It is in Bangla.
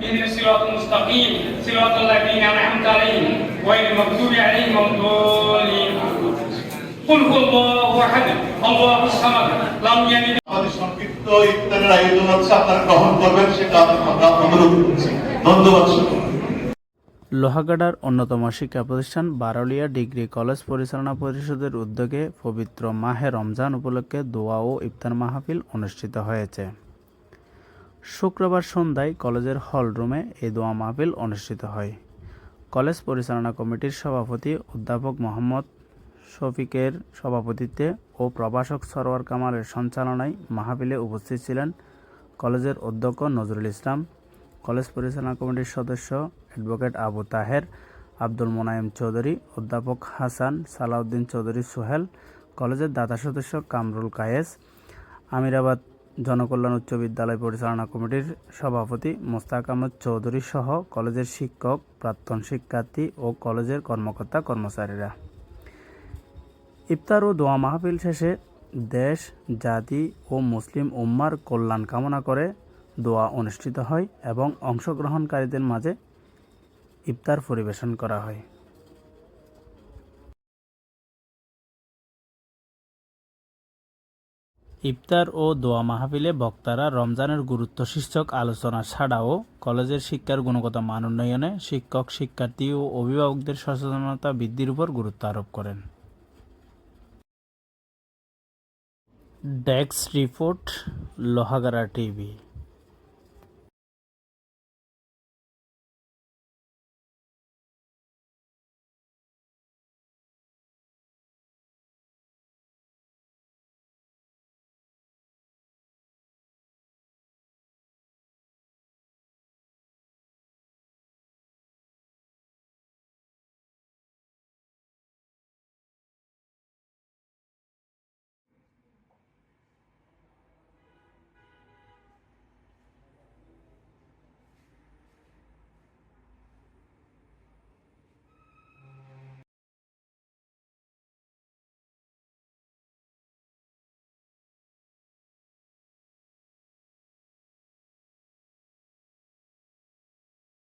اهدنا الصراط المستقيم صراط الذين أنعمت عليهم غير المغضوب عليهم ولا الضالين قل هو الله أحد الله الصمد لم يلد আমাদের সংক্ষিপ্ত ইফতারের আয়োজন আছে, আপনারা গ্রহণ করবেন, সেটা আমরা অনুরোধ করছি। ধন্যবাদ। লোহাগাড়ার অন্যতম শিক্ষা প্রতিষ্ঠান বারলিয়া ডিগ্রি কলেজ পরিচালনা পরিষদের উদ্যোগে পবিত্র মাহে রমজান উপলক্ষে দোয়া ও ইফতার মাহফিল অনুষ্ঠিত হয়েছে। শুক্রবার সন্ধ্যায় কলেজের হল রুমে এই দোয়া মাহফিল অনুষ্ঠিত হয়। কলেজ পরিচালনা কমিটির সভাপতি অধ্যাপক মোহাম্মদ শফিকের সভাপতিত্বে ও প্রভাষক সরওয়ার কামালের সঞ্চালনায় মাহফিলে উপস্থিত ছিলেন কলেজের অধ্যক্ষ নজরুল ইসলাম, কলেজ পরিচালনা কমিটির সদস্য অ্যাডভোকেট আবু তাহের, আব্দুল মোনায়েম চৌধুরী, অধ্যাপক হাসান সালাউদ্দিন চৌধুরী সোহেল, কলেজের দাতা সদস্য কামরুল কায়েস, আমিরাবাদ জনকল্যাণ উচ্চ বিদ্যালয় পরিচালনা কমিটির সভাপতি মোস্তাক আহমদ চৌধুরী সহ কলেজের শিক্ষক, প্রাক্তন শিক্ষার্থী ও কলেজের কর্মকর্তা কর্মচারীরা। ইফতার ও দোয়া মাহফিল শেষে দেশ, জাতি ও মুসলিম উম্মার কল্যাণ কামনা করে দোয়া অনুষ্ঠিত হয় এবং অংশগ্রহণকারীদের মাঝে ইফতার পরিবেশন করা হয়। ইফতার ও দোয়া মাহফিলে বক্তারা রমজানের গুরুত্ব শীর্ষক আলোচনা ছাড়াও কলেজের শিক্ষার গুণগত মান উন্নয়নে শিক্ষক, শিক্ষার্থী ও অভিভাবকদের সচেতনতা বৃদ্ধির উপর গুরুত্ব আরোপ করেন। Desk report, Lohagara TV.